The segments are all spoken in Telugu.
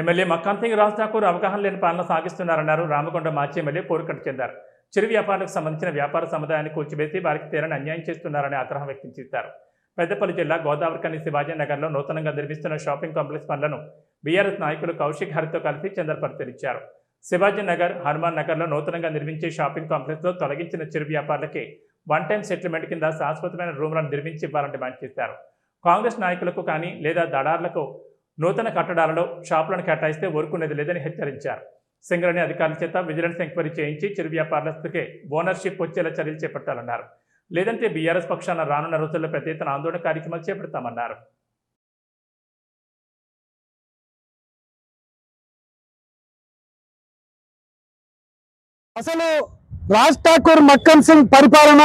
ఎమ్మెల్యే మక్కాన్ సింగ్ రాజ్ ఠాకూర్ అవగాహన లేని పాలన సాగిస్తున్నారన్నారు. రామకొండ మాజీ ఎమ్మెల్యే పోరుకట్టు చెందారు. చిరు వ్యాపారులకు సంబంధించిన వ్యాపార సముదాయాన్ని కూల్చివేసి వారికి తీరని అన్యాయం చేస్తున్నారని ఆగ్రహం వ్యక్తం చేశారు. పెద్దపల్లి జిల్లా గోదావరికని శివాజీ నగర్లో నూతనంగా నిర్మిస్తున్న షాపింగ్ కాంప్లెక్స్ పనులను బీఆర్ఎస్ నాయకులు కౌశిక్ హరితో కలిసి చందర్ పరిశీలించారు. శివాజీ నగర్, హనుమాన్ నగర్లో నూతనంగా నిర్మించే షాపింగ్ కాంప్లెక్స్లో తొలగించిన చిరు వ్యాపారులకి వన్ టైం సెటిల్మెంట్ కింద శాశ్వతమైన రూములను నిర్మించి ఇవ్వాలని డిమాండ్ చేశారు. కాంగ్రెస్ నాయకులకు కానీ లేదా దళారులకు నూతన కట్టడాలలో షాపులను కేటాయిస్తే ఊరుకునేది లేదని హెచ్చరించారు. సింగరేణి అధికారుల చేత విజిలెన్స్ ఎంక్వైరీ చేయించి చిరు వ్యాపారులకే ఓనర్షిప్ వచ్చేలా చర్యలు చేపట్టాలన్నారు. లేదంటే బీఆర్ఎస్ పక్షాన రానున్న రోజుల్లో పెద్ద ఎత్తున ఆందోళన కార్యక్రమాలు చేపడతామన్నారు. అసలు రాజ్ ఠాకూర్ మక్కన్ సింగ్ పరిపాలన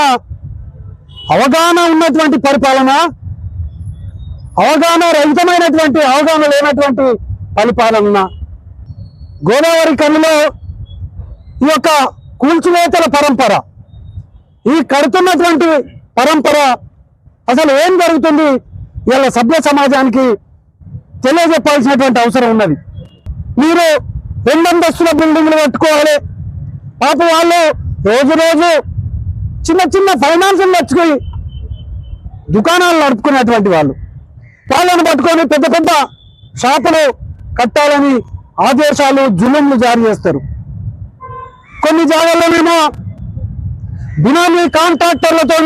అవగాహన ఉన్నటువంటి పరిపాలన, అవగాహన రహితమైనటువంటి, అవగాహన లేనటువంటి పరిపాలన. గోదావరి కనిలో ఈ యొక్క కూల్చివేతల పరంపర, ఈ కడుతున్నటువంటి పరంపర అసలు ఏం జరుగుతుంది ఇలా సభ్య సమాజానికి తెలియజెప్పాల్సినటువంటి అవసరం ఉన్నది. మీరు 2 అంతస్తుల బిల్డింగ్లు కట్టుకోవాలి. పాప వాళ్ళు రోజు రోజు చిన్న చిన్న ఫైనాన్సులు తెచ్చుకొని దుకాణాలు నడుపుకునేటువంటి వాళ్ళను పట్టుకొని పెద్ద పెద్ద షాపులు కట్టాలని ఆదేశాలు, జులుంలు జారీ చేస్తారు. కొన్ని జాగాల్లోనేమో బినామీ కాంట్రాక్టర్లతో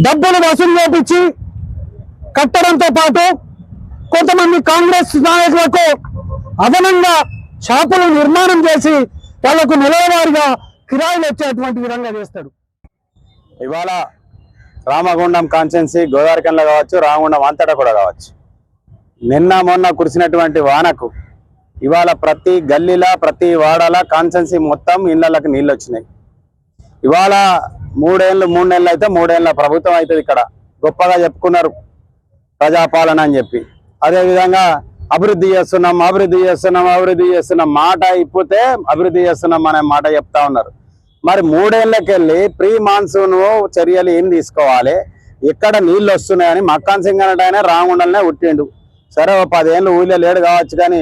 డబ్బులు వసూలు చేపించి కట్టడంతో పాటు కొంతమంది కాంగ్రెస్ నాయకులకు అదనంగా షాపులు నిర్మాణం చేసి వాళ్లకు నెలవారీగా కిరాయిలు వచ్చేటువంటి విధంగా చేస్తాడు. ఇవాళ రామగుండం కాన్స్టిట్యున్సీ గోదావరికన్లో కావచ్చు, రామగుండం అంతటా కూడా కావచ్చు, నిన్న మొన్న కురిసినటువంటి వానకు ఇవాళ ప్రతి గల్లీలా, ప్రతి వాడలా కాన్స్టిట్యున్సీ మొత్తం ఇళ్లకు నీళ్ళు వచ్చినాయి. ఇవాళ 3 నెలలు అయితే 3 ఏళ్ళ ప్రభుత్వం అవుతుంది. ఇక్కడ గొప్పగా చెప్పుకున్నారు ప్రజాపాలన అని చెప్పి. అదేవిధంగా అభివృద్ధి చేస్తున్నాం మాట ఇప్పితే అభివృద్ధి చేస్తున్నాం అనే మాట చెప్తా ఉన్నారు. మరి 3 ఏళ్ళకెళ్ళి ప్రీ మాన్సూన్ చర్యలు ఏం తీసుకోవాలి, ఎక్కడ నీళ్ళు వస్తున్నాయని మక్కాన్ సింగ్ అన్నట్టు ఆయన రామగుండంలోనే ఉట్టిండు. సరే 10 ఏళ్ళు ఊళ్ళో లేడు కావచ్చు, కానీ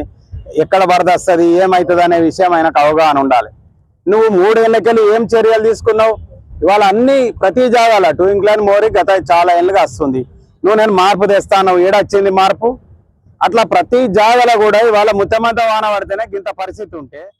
ఎక్కడ వరద వస్తుంది, ఏమవుతుంది అనే విషయం ఆయనకు అవగాహన ఉండాలి. నువ్వు 3 ఏళ్ళకెళ్ళి ఏం చర్యలు తీసుకున్నావు? ఇవాళ అన్ని ప్రతి జాగాల ట్వింక్లైన్ మోరీ గత చాలా ఏళ్ళుగా వస్తుంది. నేను మార్పు తెస్తాను, ఏడొచ్చింది మార్పు? అట్లా ప్రతి జాగాలో కూడా ఇవాళ ముత్తమంత వాన పడితేనే ఇంత పరిస్థితి ఉంటే